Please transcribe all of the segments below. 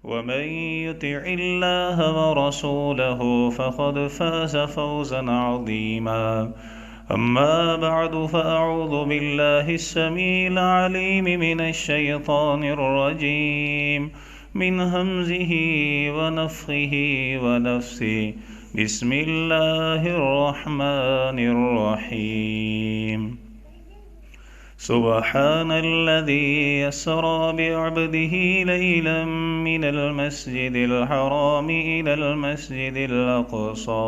ومن يطع الله ورسوله فقد فاز فوزا عظيما. أما بعد، فأعوذ بالله السميع العليم من الشيطان الرجيم من همزه ونفخه ونفثه. بسم الله الرحمن الرحيم. سبحان الذي يسرى بعبده ليلا من المسجد الحرام إلى المسجد الأقصى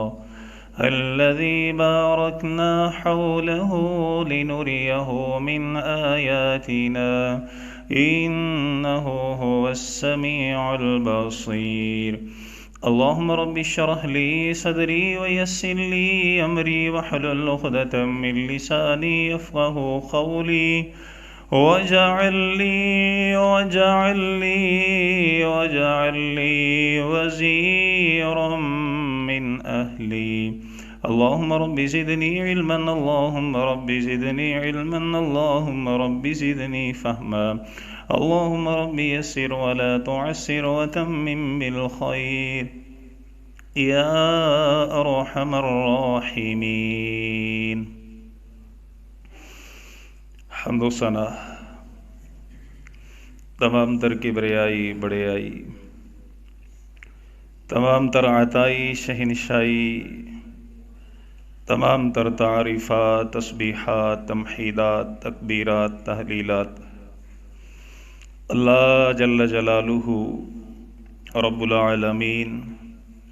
الذي باركنا حوله لنريه من آياتنا إنه هو السميع البصير. اللهم رب اشرح لي صدري ويسر لي أمري واحلل عقدة من لساني يفقهوا قولي واجعل لي وزيرا من أهلي. اللهم رب زدني علما، اللهم رب زدني علما، اللهم رب زدني فهما. اللهم رب يسر ولا تعسر وتمم بالخير يا أرحم الراحمين. حمد و ثنا تمام تر کبریائی بڑیائی، تمام تر عطائی شہنشائی، تمام تر تعریفات، تسبیحات، تمحیدات، تکبیرات، تحلیلات اللہ جل جلالہ رب العالمین،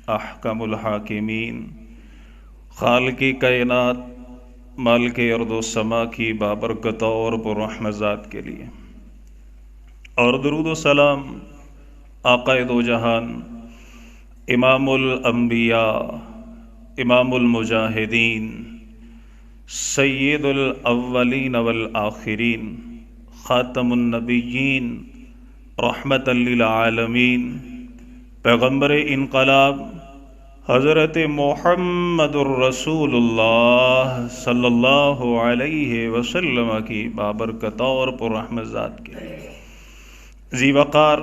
احکم الحاکمین، خالق کائنات، مالک ارض و سما کی بابرکت اور پررحمت ذات کے لیے، اور درود و سلام آقا دو جہان، امام الانبیاء، امام المجاہدین، سید الاولین والآخرین، خاتم النبیین، رحمت للعالمین، پیغمبر انقلاب حضرت محمد الرسول اللہ صلی اللہ علیہ وسلم کی بابرکت اور پررحمت ذات کے لیے ذی وقار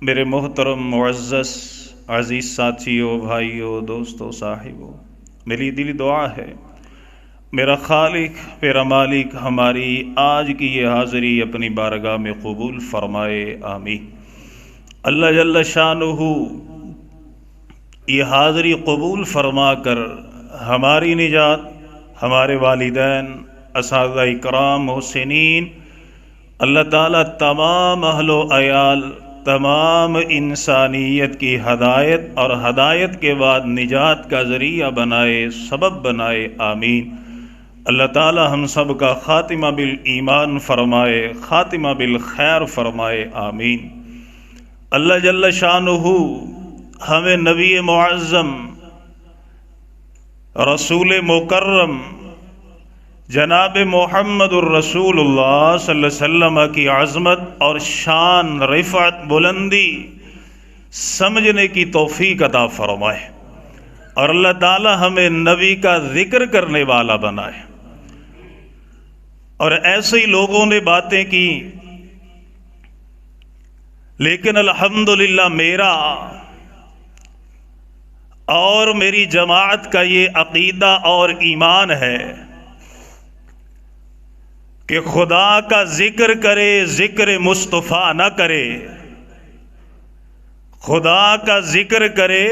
میرے محترم معزز عزیز ساتھیوں، بھائیوں، دوستوں، صاحبوں، میری دلی دعا ہے میرا خالق، میرا مالک ہماری آج کی یہ حاضری اپنی بارگاہ میں قبول فرمائے، آمین۔ اللہ جل شانہ یہ حاضری قبول فرما کر ہماری نجات، ہمارے والدین، اساتذہ اکرام، محسنین، اللہ تعالیٰ تمام اہل و عیال، تمام انسانیت کی ہدایت اور ہدایت کے بعد نجات کا ذریعہ بنائے، سبب بنائے، آمین۔ اللہ تعالیٰ ہم سب کا خاتمہ بالایمان فرمائے، خاتمہ بالخیر فرمائے، آمین۔ اللہ جل شانہ ہمیں نبی معظم، رسول مکرم جناب محمد الرسول اللہ صلی اللہ علیہ وسلم کی عظمت اور شان، رفعت، بلندی سمجھنے کی توفیق عطا فرمائے، اور اللہ تعالی ہمیں نبی کا ذکر کرنے والا بنائے۔ اور ایسے ہی لوگوں نے باتیں کی، لیکن الحمدللہ میرا اور میری جماعت کا یہ عقیدہ اور ایمان ہے کہ خدا کا ذکر کرے، ذکر مصطفیٰ نہ کرے، خدا کا ذکر کرے،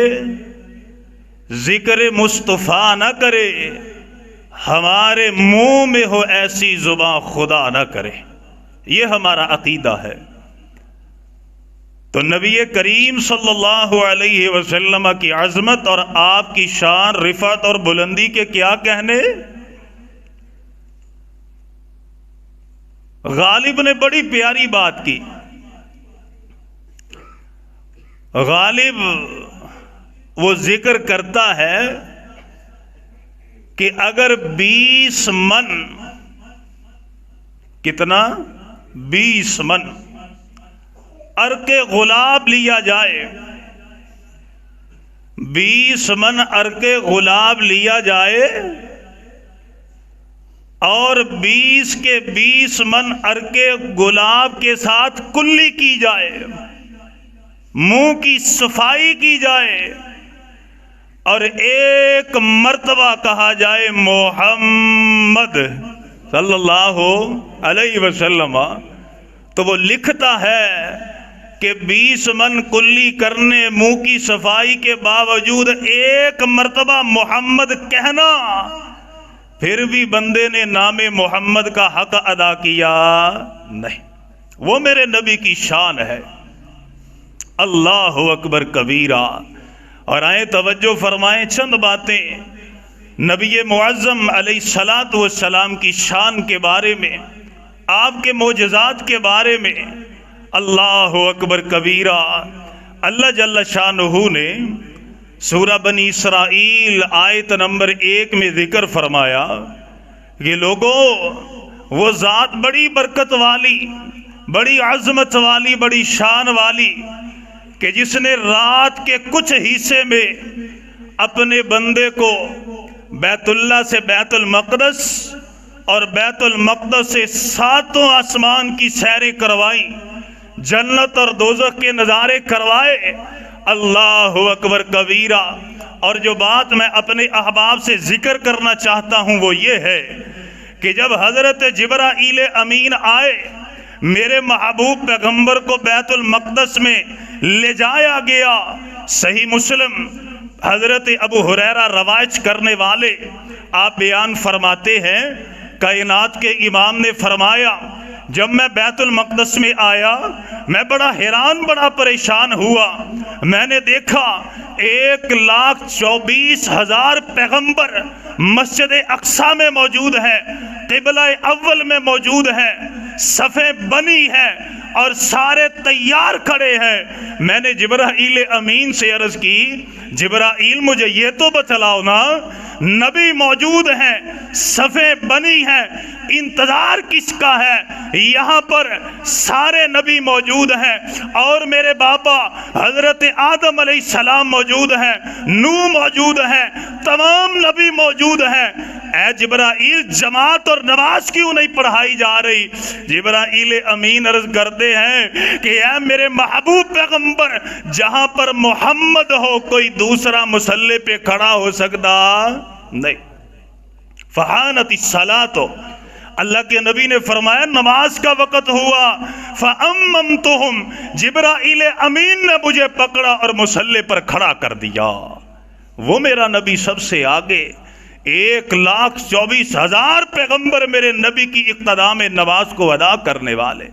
ذکر مصطفیٰ نہ کرے، ہمارے منہ میں ہو ایسی زبان خدا نہ کرے، یہ ہمارا عقیدہ ہے۔ تو نبی کریم صلی اللہ علیہ وسلم کی عظمت اور آپ کی شان، رفعت اور بلندی کے کیا کہنے؟ غالب نے بڑی پیاری بات کی۔ غالب وہ ذکر کرتا ہے کہ اگر 20 من، کتنا؟ 20 من عرق غلاب لیا جائے، 20 من عرق غلاب لیا جائے اور 20 کے 20 من عرق گلاب کے ساتھ کلی کی جائے، منہ کی صفائی کی جائے اور ایک مرتبہ کہا جائے محمد صلی اللہ علیہ وسلم، تو وہ لکھتا ہے کہ 20 من کلی کرنے منہ کی صفائی کے باوجود ایک مرتبہ محمد کہنا، پھر بھی بندے نے نام محمد کا حق ادا کیا نہیں۔ وہ میرے نبی کی شان ہے۔ اللہ اکبر کبیرہ۔ اور آئیں توجہ فرمائیں چند باتیں نبی معظم علیہ الصلاۃ والسلام کی شان کے بارے میں، آپ کے معجزات کے بارے میں۔ اللہ اکبر کبیرہ۔ اللہ جل شانہ نے سورہ بنی اسرائیل آیت نمبر 1 میں ذکر فرمایا کہ لوگوں، وہ ذات بڑی برکت والی، بڑی عظمت والی، بڑی شان والی، کہ جس نے رات کے کچھ حصے میں اپنے بندے کو بیت اللہ سے بیت المقدس اور بیت المقدس سے 7 آسمان کی سیریں کروائی، جنت اور دوزخ کے نظارے کروائے۔ اللہ اکبر کبیرہ۔ اور جو بات میں اپنے احباب سے ذکر کرنا چاہتا ہوں وہ یہ ہے کہ جب حضرت جبرائیل امین آئے، میرے محبوب پیغمبر کو بیت المقدس میں لے جایا گیا۔ صحیح مسلم حضرت ابو ہریرہ روایت کرنے والے، آپ بیان فرماتے ہیں کائنات کے امام نے فرمایا جب میں بیت المقدس میں آیا میں بڑا حیران، بڑا پریشان ہوا۔ میں نے دیکھا 1,24,000 پیغمبر مسجد اقصی میں موجود ہیں، قبلہ اول میں موجود ہیں، صفیں بنی ہیں اور سارے تیار کھڑے ہیں۔ میں نے جبرائیل امین سے عرض کی، جبرائیل مجھے یہ تو بتلاؤ نا، نبی موجود ہیں، صفیں بنی ہیں، انتظار کس کا ہے؟ یہاں پر سارے نبی موجود ہیں اور میرے باپا حضرت آدم علیہ السلام موجود ہیں، نوح موجود ہیں، تمام نبی موجود ہیں۔ اے جبرائیل، جماعت اور نماز کیوں نہیں پڑھائی جا رہی؟ جبرائیل امین عرض کرتے ہیں کہ اے میرے محبوب پیغمبر، جہاں پر محمد ہو کوئی دوسرا مصلی پہ کھڑا ہو سکتا نہیں۔ فحانت الصلاۃ، اللہ کے نبی نے فرمایا نماز کا وقت ہوا، فَأَمَّمْتُهُمْ، جبرائیل امین نے مجھے پکڑا اور مصلی پر کھڑا کر دیا۔ وہ میرا نبی سب سے آگے، 1,24,000 پیغمبر میرے نبی کی اقتداء میں نماز کو ادا کرنے والے۔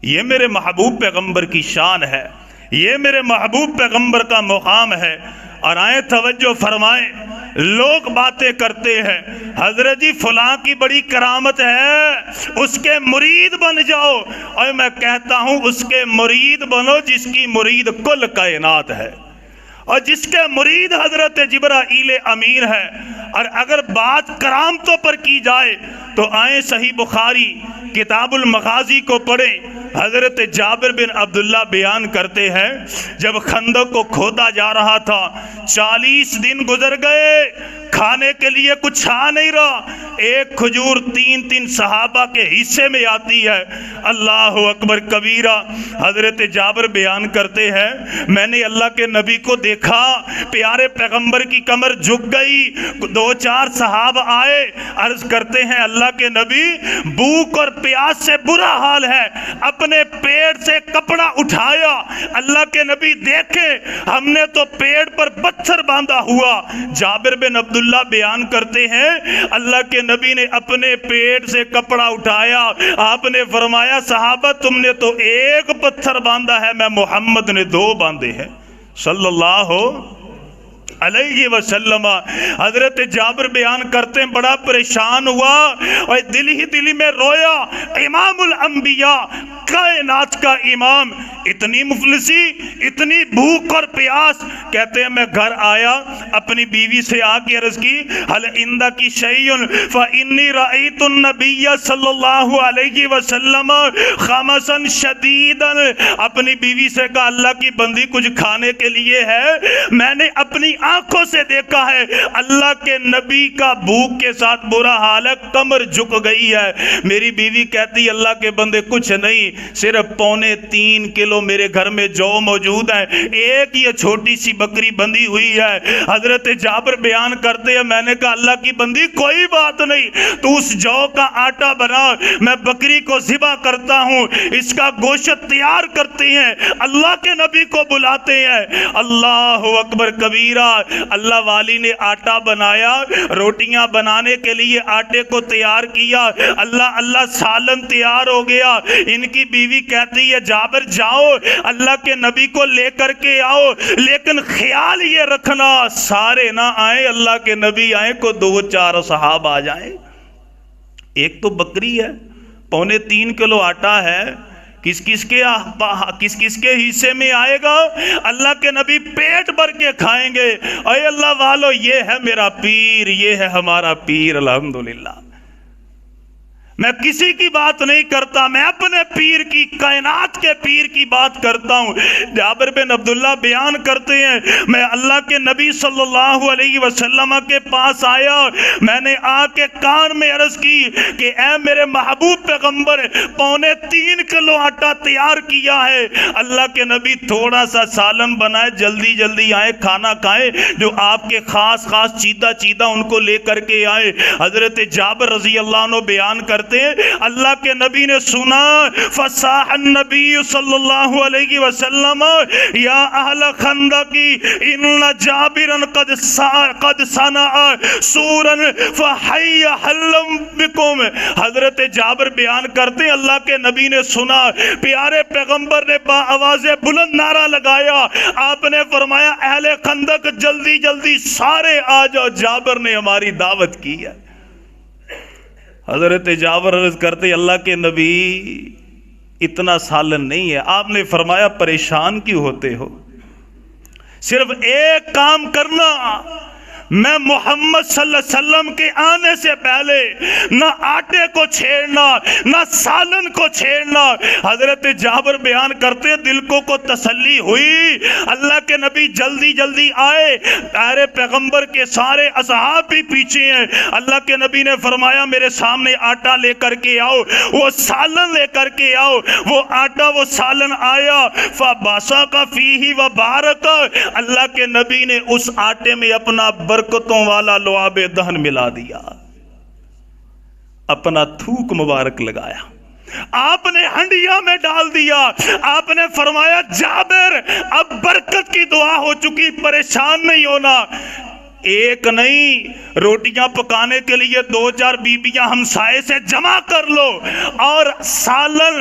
یہ میرے محبوب پیغمبر کی شان ہے، یہ میرے محبوب پیغمبر کا مقام ہے۔ اور آئیں توجہ فرمائیں، لوگ باتیں کرتے ہیں حضرت جی فلاں کی بڑی کرامت ہے، اس کے مرید بن جاؤ، اور میں کہتا ہوں اس کے مرید بنو جس کی مرید کل کائنات ہے، اور جس کے مرید حضرت جبرائیل امین ہے۔ اور اگر بات کرامتوں پر کی جائے تو آئیں صحیح بخاری کتاب المغازی کو پڑھیں۔ حضرت جابر بن عبداللہ بیان کرتے ہیں جب خندق کو کھودا جا رہا تھا، 40 دن گزر گئے، کھانے کے لیے کچھ آ نہیں رہا، ایک کھجور 3 صحابہ کے حصے میں آتی ہے۔ اللہ اکبر کبیرہ۔ حضرت جابر بیان کرتے ہیں میں نے اللہ کے نبی کو دیکھا، پیارے پیغمبر کی کمر جھک گئی، 2-4 صحابہ آئے، عرض کرتے ہیں اللہ کے نبی بھوک اور پیاس سے برا حال ہے، اپنے پیٹ سے کپڑا اٹھایا۔ اللہ کے نبی دیکھیں ہم نے تو پیٹ پر پتھر باندھا ہوا۔ جابر بن عبداللہ بیان کرتے ہیں اللہ کے نبی نے اپنے پیٹ سے کپڑا اٹھایا، آپ نے فرمایا صحابہ تم نے تو 1 پتھر باندھا ہے، میں محمد نے 2 باندھے ہیں صلی اللہ علیہ وسلم۔ حضرت جابر بیان کرتے ہیں بڑا پریشان ہوا اور دل ہی دل میں رویا، امام الانبیاء، کائنات کا امام، اتنی مفلسی، اتنی بھوک اور پیاس۔ کہتے ہیں میں گھر آیا، اپنی بیوی سے آ کے عرض کی حل عندک شیء فإنی رأیت النبی صلی اللہ علیہ وسلم خمسا شدیدا، اپنی بیوی سے کہا اللہ کی بندی کچھ کھانے کے لیے ہے؟ میں نے اپنی آنکھوں سے دیکھا ہے اللہ کے نبی کا بھوک کے ساتھ برا حال ہے، کمر جھک گئی ہے۔ میری بیوی کہتی اللہ کے بندے کچھ نہیں، صرف 3.25 کلو میرے گھر میں جو موجود ہے، ایک یہ چھوٹی سی بکری بندھی ہوئی ہے۔ حضرت جابر بیان کرتے ہیں میں نے کہا اللہ کی بندی کوئی بات نہیں، تو اس جو کا آٹا بنا، میں بکری کو ذبح کرتا ہوں، اس کا گوشت تیار کرتے ہیں، اللہ کے نبی کو بلاتے ہیں۔ اللہ اکبر کبیرہ۔ اللہ والی نے آٹا بنایا، روٹیاں بنانے کے لیے آٹے کو تیار کیا، اللہ سالن تیار ہو گیا۔ ان کی بیوی کہتی ہے جابر جاؤ اللہ کے نبی کو لے کر کے آؤ، لیکن خیال یہ رکھنا سارے نہ آئیں، اللہ کے نبی آئیں کو 2-4 صحاب آ جائیں۔ ایک تو بکری ہے، 3.25 کلو آٹا ہے، کس کس کے حصے میں آئے گا؟ اللہ کے نبی پیٹ بھر کے کھائیں گے۔ اے اللہ والو، یہ ہے میرا پیر، یہ ہے ہمارا پیر، الحمدللہ۔ میں کسی کی بات نہیں کرتا، میں اپنے پیر کی، کائنات کے پیر کی بات کرتا ہوں۔ جابر بن عبداللہ بیان کرتے ہیں میں اللہ کے نبی صلی اللہ علیہ وسلم کے پاس آیا، میں نے آ کے کان میں عرض کی کہ اے میرے محبوب پیغمبر، 3.25 کلو آٹا تیار کیا ہے، اللہ کے نبی تھوڑا سا سالن بنائے، جلدی جلدی آئے کھانا کھائیں، جو آپ کے خاص چیدہ ان کو لے کر کے آئے۔ حضرت جابر رضی اللہ عنہ بیان کرتے اللہ کے نبی نے سنا، فصاح النبی صلی اللہ علیہ وسلم یا اہل خندقی ان جابرا قد صنع سورا فحی حلم بکم۔ حضرت جابر بیان کرتے اللہ کے نبی نے سنا، پیارے پیغمبر نے با آواز بلند نعرہ لگایا، آپ نے فرمایا اہل خندق جلدی جلدی سارے آ جاؤ، جابر نے ہماری دعوت کی ہے۔ حضرت جابر عرض کرتے اللہ کے نبی اتنا سالن نہیں ہے۔ آپ نے فرمایا پریشان کیوں ہوتے ہو، صرف ایک کام کرنا، میں محمد صلی اللہ علیہ وسلم کے آنے سے پہلے نہ آٹے کو چھیڑنا نہ سالن کو چھیڑنا۔ حضرت جابر بیان کرتے دل کو تسلی ہوئی، اللہ کے نبی جلدی جلدی آئے، پیارے پیغمبر کے سارے اصحاب بھی پیچھے ہیں۔ اللہ کے نبی نے فرمایا میرے سامنے آٹا لے کر کے آؤ، وہ سالن لے کر کے آؤ۔ وہ آٹا وہ سالن آیا، فباسا فیہ وبارک، اللہ کے نبی نے اس آٹے میں اپنا برکتوں والا لعاب دہن ملا دیا، اپنا تھوک مبارک لگایا، آپ نے ہنڈیا میں ڈال دیا۔ آپ نے فرمایا جابر اب برکت کی دعا ہو چکی، پریشان نہیں ہونا۔ ایک نہیں، روٹیاں پکانے کے لیے 2-4 بیبیاں ہمسائے سے جمع کر لو، اور سالن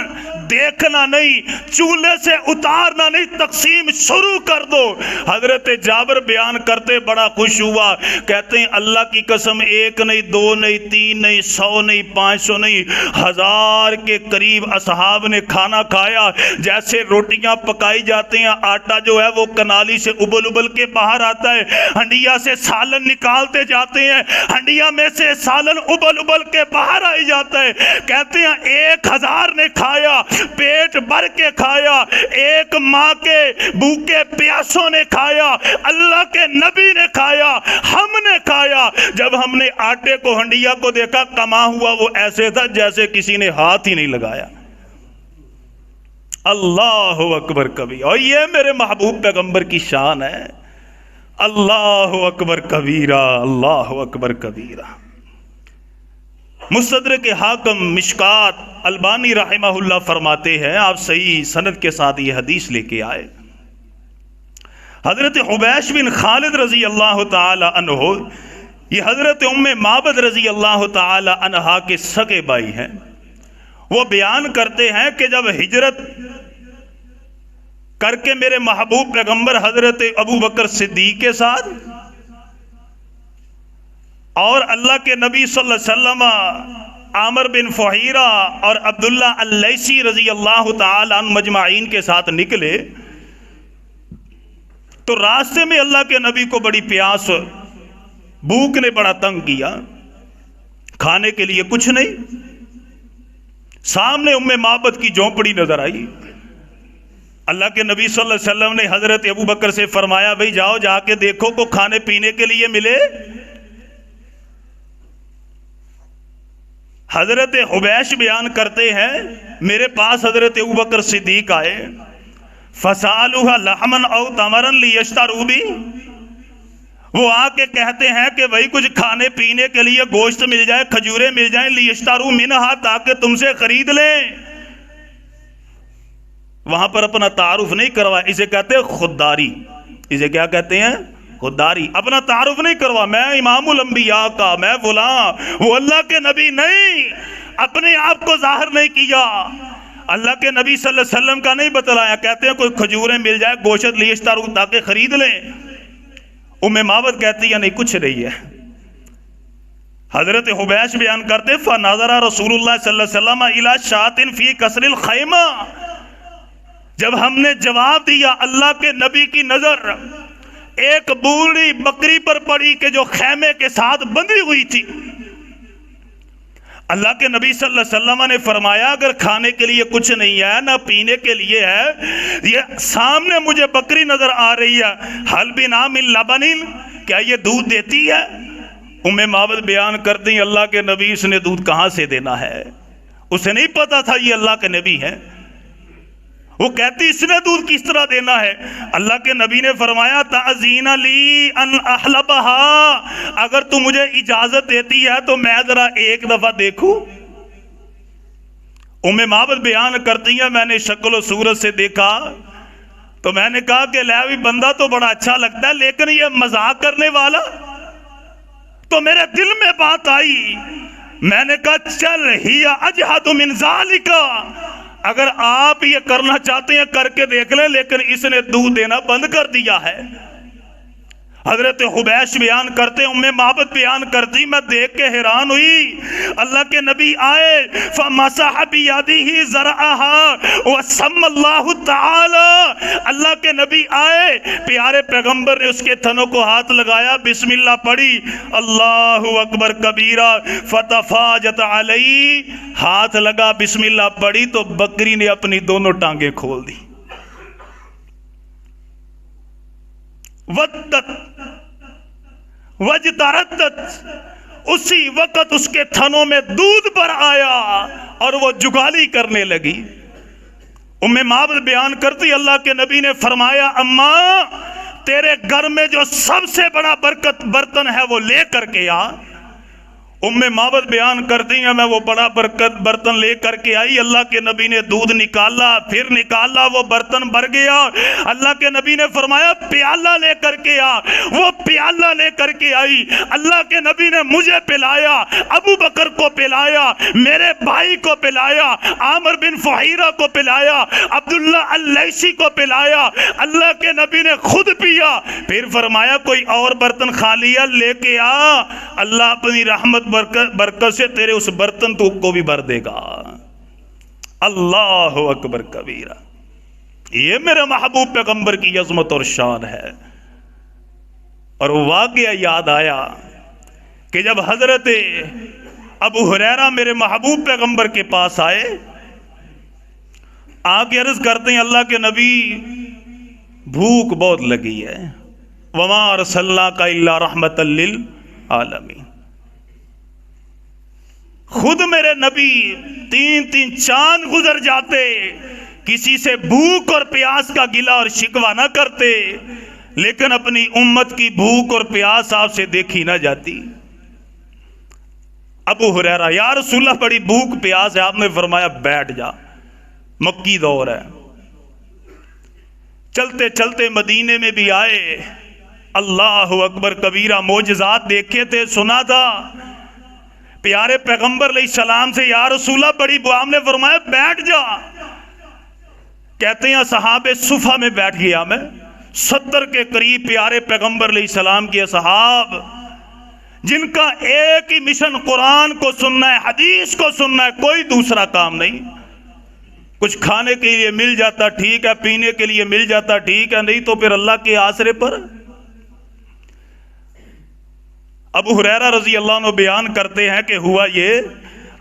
دیکھنا نہیں، چولہے سے اتارنا نہیں، تقسیم شروع کر دو۔ حضرت جابر بیان کرتے بڑا خوش ہوا، کہتے ہیں اللہ کی قسم 1 نہیں 2 نہیں 3 نہیں 100 نہیں 500 نہیں 1000 کے قریب اصحاب نے کھانا کھایا۔ جیسے روٹیاں پکائی جاتے ہیں، آٹا جو ہے وہ کنالی سے ابل ابل کے باہر آتا ہے، ہنڈیا سے سالن نکالتے جاتے ہیں، ہنڈیا میں سے سالن ابل ابل کے باہر آئی جاتا ہے۔ کہتے ہیں 1000 نے کھایا، پیٹ بھر کے کھایا، ایک ماں کے بھوکے پیاسوں نے کھایا، اللہ کے نبی نے کھایا، ہم نے کھایا۔ جب ہم نے آٹے کو ہنڈیا کو دیکھا کما ہوا، وہ ایسے تھا جیسے کسی نے ہاتھ ہی نہیں لگایا۔ اللہ اکبر کبھی، اور یہ میرے محبوب پیغمبر کی شان ہے، اللہ اکبر کبیرہ، اللہ اکبر کبیرہ۔ مستدرک حاکم مشکات البانی رحمہ اللہ فرماتے ہیں، آپ صحیح سند کے ساتھ یہ حدیث لے کے آئے، حضرت حبیش بن خالد رضی اللہ تعالی عنہ، یہ حضرت ام معبد رضی اللہ تعالی عنہا کے سگے بھائی ہیں، وہ بیان کرتے ہیں کہ جب ہجرت کر کے میرے محبوب پیغمبر حضرت ابو بکر صدیق کے ساتھ اور اللہ کے نبی صلی اللہ علیہ وسلم عامر بن فہیرہ اور عبداللہ اللیثی رضی اللہ تعالی عنہ مجمعین کے ساتھ نکلے، تو راستے میں اللہ کے نبی کو بڑی پیاس، بھوک نے بڑا تنگ کیا، کھانے کے لیے کچھ نہیں۔ سامنے ام معبد کی جھونپڑی نظر آئی، اللہ کے نبی صلی اللہ علیہ وسلم نے حضرت ابو بکر سے فرمایا بھئی جاؤ جا کے دیکھو کو کھانے پینے کے لیے ملے. حضرت حبیش بیان کرتے ہیں میرے پاس حضرت ابو بکر صدیق آئے. فَسَأَلُوهَا لَحْمًا أَوْ تَمَرًا لِيَشْتَرُوا بِهِ، وہ آ کے کہتے ہیں کہ بھئی کچھ کھانے پینے کے لیے گوشت مل جائے، کھجوریں مل جائیں، لِيَشْتَرُوا مِنْهَا تاکہ تم سے خرید لیں. وہاں پر اپنا تعارف نہیں کروا، اسے کہتے ہیں خودداری. اسے کیا کہتے ہیں؟ خودداری. اپنا تعارف نہیں کروا، میں امام الانبیاء کا، میں فلاں، وہ اللہ کے نبی نہیں. اپنے آپ کو ظاہر نہیں کیا، اللہ کے نبی صلی اللہ علیہ وسلم کا نہیں بتلایا. کہتے ہیں کوئی کھجوریں مل جائے، گوشت لیشتارو تاکہ خرید لیں. معبد کہتی ہے نہیں کچھ نہیں ہے. حضرت حبیش بیان کرتے فَنَظَرَ رسول اللہ صلی اللہ علیہ وسلم إِلَى شَاةٍ فِي كَسْرِ الْخَيْمَةِ، جب ہم نے جواب دیا اللہ کے نبی کی نظر ایک بوڑھی بکری پر پڑی کہ جو خیمے کے ساتھ بندھی ہوئی تھی. اللہ کے نبی صلی اللہ علیہ وسلم نے فرمایا اگر کھانے کے لیے کچھ نہیں ہے نہ پینے کے لیے ہے، یہ سامنے مجھے بکری نظر آ رہی ہے، حل بنا من لبن، کیا یہ دودھ دیتی ہے؟ معبد بیان کرتے ہیں اللہ کے نبی اس نے دودھ کہاں سے دینا ہے، اسے نہیں پتا تھا یہ اللہ کے نبی ہے. وہ کہتی اس نے دودھ کس طرح دینا ہے. اللہ کے نبی نے فرمایا تأذین لی ان احلبها، اگر تو مجھے اجازت دیتی ہے تو میں ذرا ایک دفعہ دیکھوں. معبد بیان کرتی ہیں میں نے شکل و صورت سے دیکھا تو میں نے کہا کہ لیوی بندہ تو بڑا اچھا لگتا ہے لیکن یہ مذاق کرنے والا. تو میرے دل میں بات آئی، میں نے کہا چل ہی اجہد من ذالک، اگر آپ یہ کرنا چاہتے ہیں کر کے دیکھ لیں، لیکن اس نے دودھ دینا بند کر دیا ہے. حضرت حبیش بیان کرتے معبد بیان کرتی میں دیکھ کے حیران ہوئی. اللہ کے نبی آئے فَمَسَحَ بِيَدِهِ زَرْعَهَا وَسَمَّ اللَّهُ تَعَالَى، اللہ کے نبی آئے پیارے پیغمبر نے اس کے تھنوں کو ہاتھ لگایا، بسم اللہ پڑھی، اللہ اکبر کبیرہ، فَتَفَاجَتْ عَلَيْهِ، ہاتھ لگا، بسم اللہ پڑھی تو بکری نے اپنی دونوں ٹانگیں کھول دی. ودت وجتردت، اسی وقت اس کے تھنوں میں دودھ بھر آیا اور وہ جگالی کرنے لگی. معبد بیان کرتی اللہ کے نبی نے فرمایا اماں تیرے گھر میں جو سب سے بڑا برکت برتن ہے وہ لے کر کے آ. معبد بیان کرتی ہیں میں وہ بڑا برکت برتن لے کر کے آئی. اللہ کے نبی نے دودھ نکالا، پھر نکالا، وہ برتن بھر گیا. اللہ کے نبی نے فرمایا پیالہ لے کر کے آ، وہ پیالہ لے کر کے آئی. اللہ کے نبی نے مجھے پلایا، ابو بکر کو پلایا، میرے بھائی کو پلایا، عامر بن فہیرہ کو پلایا، عبداللہ اللیثی کو پلایا. اللہ کے نبی نے خود پیا، پھر فرمایا کوئی اور برتن خالی ہے لے کے آ، اللہ اپنی رحمت برکت سے تیرے اس برتن کو بھی بھر دے گا. اللہ اکبر کبیرہ. یہ میرے محبوب پیغمبر کی عظمت اور شان ہے. اور وہ واقعہ یاد آیا کہ جب حضرت ابو ہریرہ میرے محبوب پیغمبر کے پاس آئے، آ کے عرض کرتے ہیں اللہ کے نبی بھوک بہت لگی ہے، وما ارسلناک الا رحمۃ للعالمین. خود میرے نبی تین چاند گزر جاتے، کسی سے بھوک اور پیاس کا گلہ اور شکوہ نہ کرتے، لیکن اپنی امت کی بھوک اور پیاس آپ سے دیکھی نہ جاتی. ابو ہریرہ یا رسول اللہ بڑی بھوک پیاس ہے، آپ نے فرمایا بیٹھ جا، مکی دور ہے. چلتے چلتے مدینے میں بھی آئے، اللہ اکبر کبیرہ، معجزات دیکھے تھے، سنا تھا. پیارے پیغمبر علیہ السلام سے یا رسول اللہ بڑی آپ نے فرمایا بیٹھ جا. کہتے ہیں صحابہ صفہ میں بیٹھ گیا میں، 70 کے قریب پیارے پیغمبر علیہ السلام کے اصحاب جن کا ایک ہی مشن قرآن کو سننا ہے، حدیث کو سننا ہے، کوئی دوسرا کام نہیں. کچھ کھانے کے لیے مل جاتا ٹھیک ہے، پینے کے لیے مل جاتا ٹھیک ہے، نہیں تو پھر اللہ کے آسرے پر. ابو ہریرہ رضی اللہ عنہ بیان کرتے ہیں کہ ہوا یہ،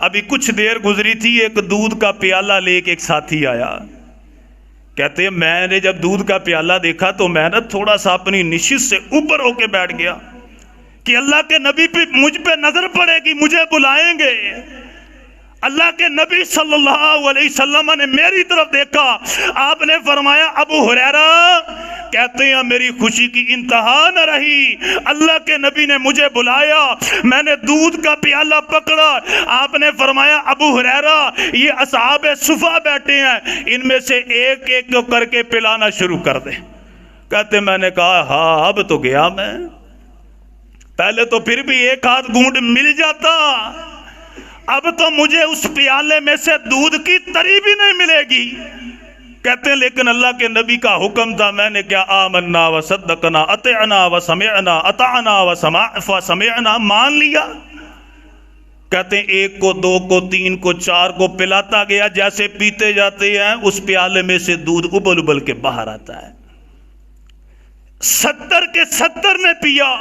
ابھی کچھ دیر گزری تھی، ایک دودھ کا پیالہ لے کے ایک ساتھی آیا. کہتے ہیں میں نے جب دودھ کا پیالہ دیکھا تو میں نے تھوڑا سا اپنی نشست سے اوپر ہو کے بیٹھ گیا کہ اللہ کے نبی پہ مجھ پہ نظر پڑے گی، مجھے بلائیں گے۔ اللہ کے نبی صلی اللہ علیہ وسلم نے میری طرف دیکھا، آپ نے فرمایا ابو ہریرہ، کہتے ہیں میری خوشی کی انتہا نہ رہی، اللہ کے نبی نے مجھے بلایا، میں نے دودھ کا پیالہ پکڑا، آپ نے فرمایا ابو ہریرہ یہ اصحاب صفا بیٹھے ہیں، ان میں سے ایک ایک کو کر کے پلانا شروع کر دے۔ کہتے میں نے کہا ہاں اب تو گیا میں، پہلے تو پھر بھی ایک ہاتھ گھونٹ مل جاتا، اب تو مجھے اس پیالے میں سے دودھ کی تری بھی نہیں ملے گی۔ کہتے ہیں لیکن اللہ کے نبی کا حکم تھا، میں نے کیا آمنا وصدقنا اطعنا وسمعنا اطعنا وسمعنا مان لیا۔ کہتے ہیں ایک کو، دو کو، تین کو، چار کو پلاتا گیا، جیسے پیتے جاتے ہیں اس پیالے میں سے دودھ ابل ابل کے باہر آتا ہے۔ 70 کے 70 نے پیا۔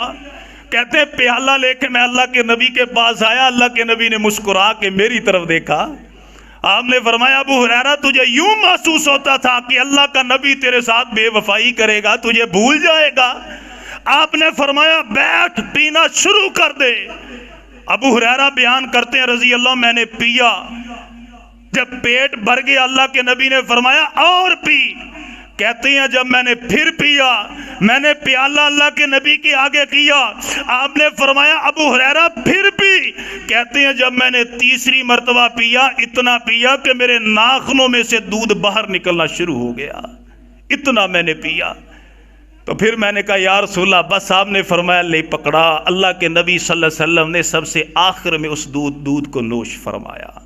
کہتے ہیں پیالہ لے کے میں اللہ کے نبی کے پاس آیا، اللہ کے نبی نے مسکرا کے میری طرف دیکھا، آپ نے فرمایا ابو ہریرہ تجھے یوں محسوس ہوتا تھا کہ اللہ کا نبی تیرے ساتھ بے وفائی کرے گا، تجھے بھول جائے گا، آپ نے فرمایا بیٹھ پینا شروع کر دے۔ ابو ہریرہ بیان کرتے ہیں رضی اللہ، میں نے پیا، جب پیٹ بھر گیا اللہ کے نبی نے فرمایا اور پی۔ کہتے ہیں جب میں نے پھر پیا، میں نے پیالہ اللہ کے نبی کے آگے کیا، آپ نے فرمایا ابو ہریرہ پھر پی۔ کہتے ہیں جب میں نے تیسری مرتبہ پیا، اتنا پیا کہ میرے ناخنوں میں سے دودھ باہر نکلنا شروع ہو گیا، اتنا میں نے پیا۔ تو پھر میں نے کہا یا رسول اللہ بس، آپ نے فرمایا لے پکڑا۔ اللہ کے نبی صلی اللہ علیہ وسلم نے سب سے آخر میں اس دودھ کو نوش فرمایا۔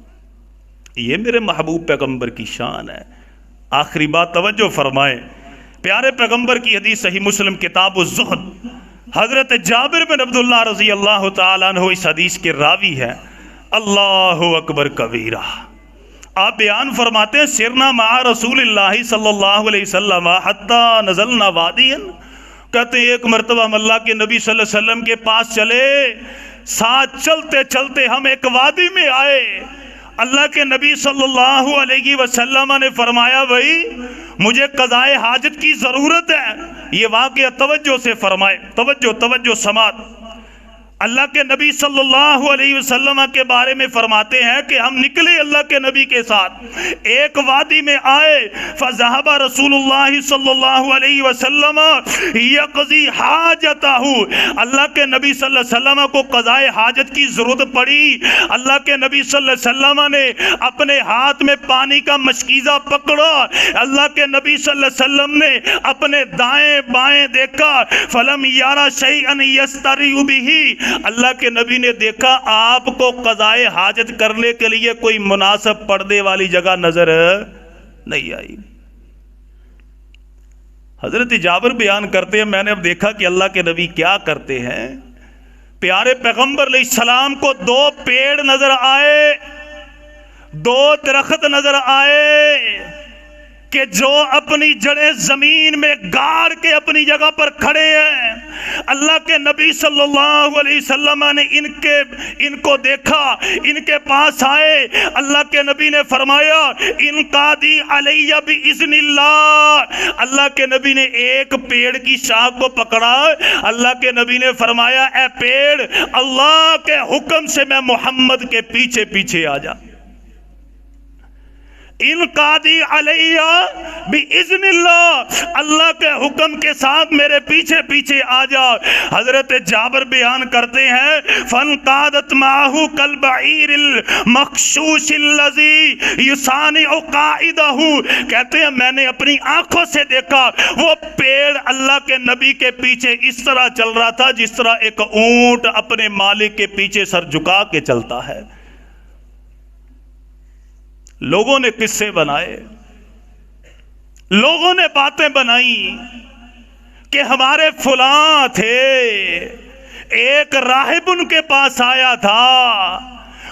یہ میرے محبوب پیغمبر کی شان ہے۔ آخری بات توجہ فرمائیں، پیارے پیغمبر کی حدیث صحیح مسلم کتاب الزہد، حضرت جابر بن عبداللہ رضی اللہ تعالیٰ عنہ اس حدیث کے راوی ہے۔ اللہ اکبر کبیرہ، آپ بیان فرماتے ہیں سرنا مع رسول اللہ صلی اللہ علیہ وسلم حتی نزلنا وادیا، کہتے ہیں ایک مرتبہ ہم اللہ کے نبی صلی اللہ علیہ وسلم کے پاس چلے، ساتھ چلتے چلتے ہم ایک وادی میں آئے، اللہ کے نبی صلی اللہ علیہ وسلم نے فرمایا بھائی مجھے قضائے حاجت کی ضرورت ہے۔ یہ واقعہ توجہ سے فرمائے، توجہ سماعت۔ اللہ کے نبی صلی اللہ علیہ وسلم کے بارے میں فرماتے ہیں کہ ہم نکلے اللہ کے نبی کے ساتھ، ایک وادی میں آئے، فذهب رسول اللہ صلی اللہ علیہ وسلم یقضی حاجتہ، اللہ کے نبی صلی اللہ علیہ وسلم کو قضائے حاجت کی ضرورت پڑی۔ اللہ کے نبی صلی اللہ علیہ وسلم نے اپنے ہاتھ میں پانی کا مشکیزہ پکڑا، اللہ کے نبی صلی اللہ علیہ وسلم نے اپنے دائیں بائیں دیکھا، فلم یارا شیئا یستری بہ، اللہ کے نبی نے دیکھا آپ کو قضائے حاجت کرنے کے لیے کوئی مناسب پردے والی جگہ نظر نہیں آئی۔ حضرت جابر بیان کرتے ہیں میں نے اب دیکھا کہ اللہ کے نبی کیا کرتے ہیں، پیارے پیغمبر علیہ السلام کو 2 پیڑ نظر آئے، 2 درخت نظر آئے کہ جو اپنی جڑیں زمین میں گاڑ کے اپنی جگہ پر کھڑے ہیں۔ اللہ کے نبی صلی اللہ علیہ وسلم نے ان کو دیکھا، ان کے پاس آئے، اللہ کے نبی نے فرمایا انقادی علیہ باذن اللہ، اللہ کے نبی نے ایک پیڑ کی شاخ کو پکڑا، اللہ کے نبی نے فرمایا اے پیڑ اللہ کے حکم سے میں محمد کے پیچھے پیچھے آ جا، انقادی علیہ باذن اللہ، اللہ کے حکم کے ساتھ میرے پیچھے پیچھے آ جا۔ حضرت جابر بیان کرتے ہیں فانقادت معه کالبعیر المخشوش الذی یصانع قائدہ، کہتے ہیں میں نے اپنی آنکھوں سے دیکھا وہ پیڑ اللہ کے نبی کے پیچھے اس طرح چل رہا تھا جس طرح ایک اونٹ اپنے مالک کے پیچھے سر جھکا کے چلتا ہے۔ لوگوں نے قصے بنائے، لوگوں نے باتیں بنائی کہ ہمارے فلاں تھے، ایک راہب ان کے پاس آیا تھا،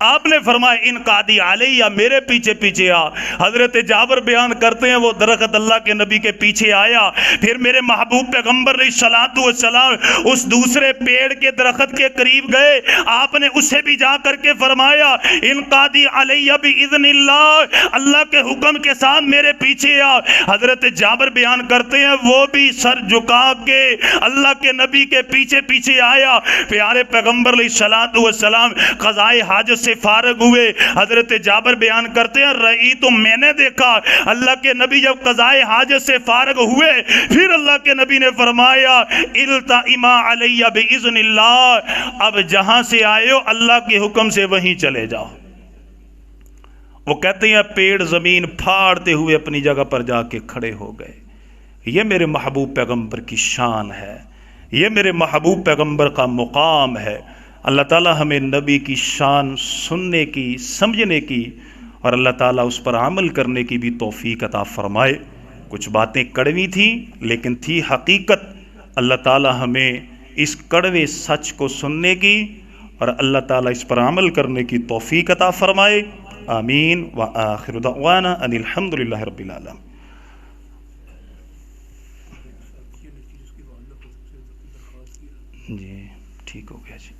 آپ نے فرمایا ان قادی علیہ، میرے پیچھے پیچھے آ۔ حضرت جابر بیان کرتے ہیں وہ درخت اللہ کے نبی کے پیچھے آیا، پھر میرے محبوب پیغمبر علیہ الصلوۃ والسلام اس دوسرے پیڑ کے درخت کے قریب گئے، آپ نے اسے بھی جا کر کے فرمایا ان قادی علیہ باذن اللہ، اللہ کے حکم کے ساتھ میرے پیچھے آ۔ حضرت جابر بیان کرتے ہیں وہ بھی سر جھکا کے اللہ کے نبی کے پیچھے پیچھے آیا۔ پیارے پیغمبر علیہ الصلوۃ والسلام قضائے حاجت سے فارغ ہوئے۔ حضرت جابر بیان کرتے ہیں رئی تو میں نے دیکھا اللہ کے نبی جب قضائے حاجت سے فارغ ہوئے، پھر اللہ کے نبی نے فرمایا التئما علی باذن اللہ، اب جہاں سے آئے ہو اللہ کے حکم سے وہیں چلے جاؤ۔ وہ کہتے ہیں پیڑ زمین پھاڑتے ہوئے اپنی جگہ پر جا کے کھڑے ہو گئے۔ یہ میرے محبوب پیغمبر کی شان ہے، یہ میرے محبوب پیغمبر کا مقام ہے۔ اللہ تعالیٰ ہمیں نبی کی شان سننے کی، سمجھنے کی اور اللہ تعالیٰ اس پر عمل کرنے کی بھی توفیق عطا فرمائے۔ کچھ باتیں کڑوی تھیں لیکن تھی حقیقت۔ اللہ تعالیٰ ہمیں اس کڑوے سچ کو سننے کی اور اللہ تعالیٰ اس پر عمل کرنے کی توفیق عطا فرمائے۔ آمین وآخر دعوانا ان الحمدللہ رب العالمین۔ جی ٹھیک ہو گیا جی۔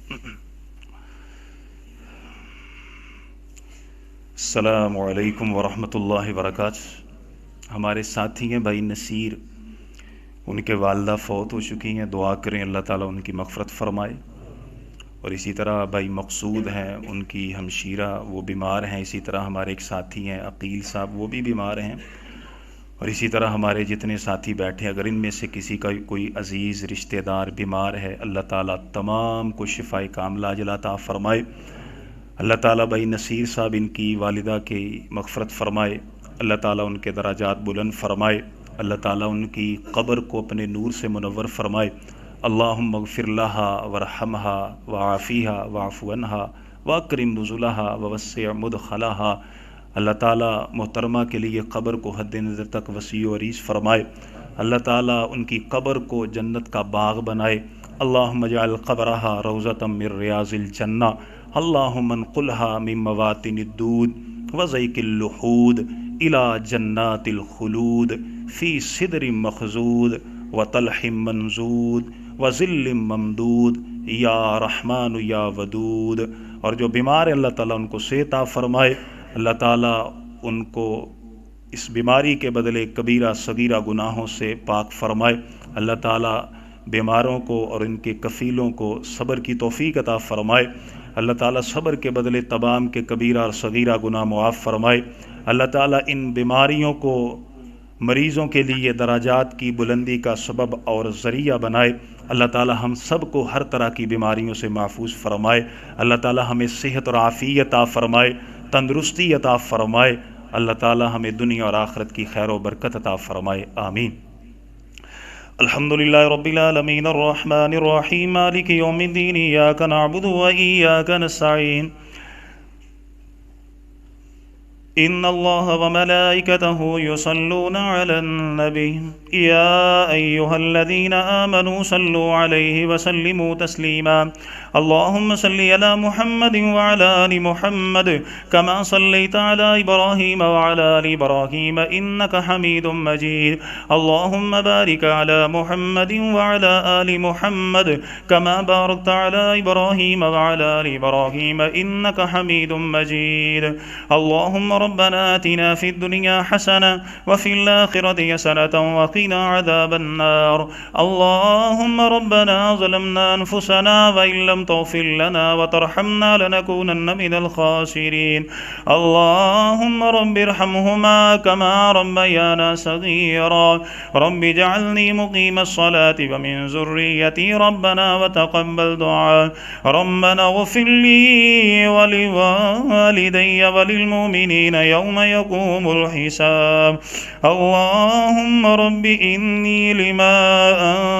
السلام علیکم ورحمۃ اللہ وبرکاتہ۔ ہمارے ساتھی ہیں بھائی نصیر، ان کے والدہ فوت ہو چکی ہیں، دعا کریں اللہ تعالیٰ ان کی مغفرت فرمائے۔ اور اسی طرح بھائی مقصود ہیں، ان کی ہمشیرہ وہ بیمار ہیں۔ اسی طرح ہمارے ایک ساتھی ہیں عقیل صاحب، وہ بھی بیمار ہیں۔ اور اسی طرح ہمارے جتنے ساتھی بیٹھے، اگر ان میں سے کسی کا کوئی عزیز رشتہ دار بیمار ہے، اللہ تعالیٰ تمام کو شفاء کاملہ عاجلہ عطا فرمائے۔ اللہ تعالیٰ بھائی نصیر صاحب ان کی والدہ کی مغفرت فرمائے، اللہ تعالیٰ ان کے درجات بلند فرمائے، اللہ تعالیٰ ان کی قبر کو اپنے نور سے منور فرمائے۔ اللہم اغفر لہا ورحمہا وعافیہا واعف عنہا واکرم نزلہا ووسع مدخلہا۔ اللہ تعالیٰ محترمہ کے لیے قبر کو حد نظر تک وسیع و عریض فرمائے، اللہ تعالیٰ ان کی قبر کو جنت کا باغ بنائے۔ اللہم اجعل قبرہا روضۃ من ریاض الجنہ، اللہم انقلہا من مواطن الدود وضیق اللحود الی جنات الخلود فی صدر مخضود وطلح منضود وظل ممدود یا رحمن یا ودود۔ اور جو بیمار ہیں اللہ تعالیٰ ان کو صحت عطا فرمائے، اللہ تعالیٰ ان کو اس بیماری کے بدلے کبیرہ صغیرہ گناہوں سے پاک فرمائے۔ اللہ تعالیٰ بیماروں کو اور ان کے کفیلوں کو صبر کی توفیق عطا فرمائے۔ اللہ تعالیٰ صبر کے بدلے تمام کے کبیرہ اور صغیرہ گناہ معاف فرمائے۔ اللہ تعالیٰ ان بیماریوں کو مریضوں کے لیے درجات کی بلندی کا سبب اور ذریعہ بنائے۔ اللہ تعالیٰ ہم سب کو ہر طرح کی بیماریوں سے محفوظ فرمائے۔ اللہ تعالیٰ ہمیں صحت اور عافیت عطا فرمائے، تندرستی عطا فرمائے۔ اللہ تعالیٰ ہمیں دنیا اور آخرت کی خیر و برکت عطا فرمائے، آمین۔ الحمدللہ رب العالمین الرحمن الرحیم مالک یوم الدین ایاک نعبد و ایاک نستعین ان اللہ وملائکتہ یصلون علی النبی یا ایہا الذین آمنوا صلوا علیہ وسلموا تسلیما اللہم صلی علی محمد وعلی آل محمد کما صلیت علی ابراہیم وعلی آل ابراہیم انکا حمید مجید اللہم بارک علی محمد وعلی آل محمد کما بارکت علی ابراہیم وعلی آل ابراہیم انکا حمید مجید اللہم ربنا آتنا في الدنيا حسنة وفي الآخرة حسنة وقنا عذاب النار اللهم ربنا ظلمنا أنفسنا وإن لم تغفر لنا وترحمنا لنكونن من الخاسرين اللهم رب ارحمهما كما ربيانا صغيرا رب اجعلني مقيم الصلاة ومن ذريتي ربنا وتقبل دعاء ربنا اغفر لي ولوالدي وللمؤمنين يوم يقوم الحساب. اللهم رب إني لما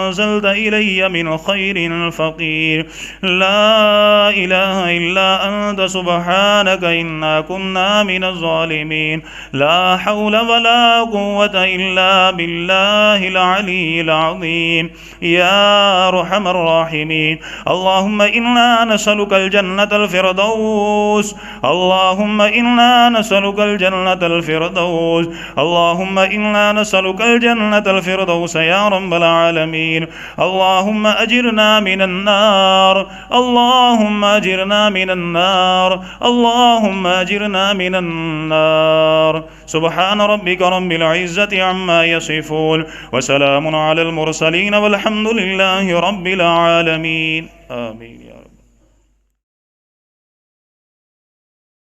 أنزلت إلي من خير فقير، لا إله إلا أنت سبحانك إنا كنا من الظالمين. لا حول ولا قوة إلا بالله العلي العظيم. يا أرحم الراحمين، اللهم إنا نسألك الجنة الفردوس، اللهم إنا نسألك الجنة الفردوس، اللهم إنا نسألك الجنة الفردوس يا رب العالمين. اللهم أجرنا من النار، اللهم أجرنا من النار، اللهم أجرنا من النار. سبحان ربك رب العزة عما يصفون، وسلام على المرسلين، والحمد لله رب العالمين. آمين.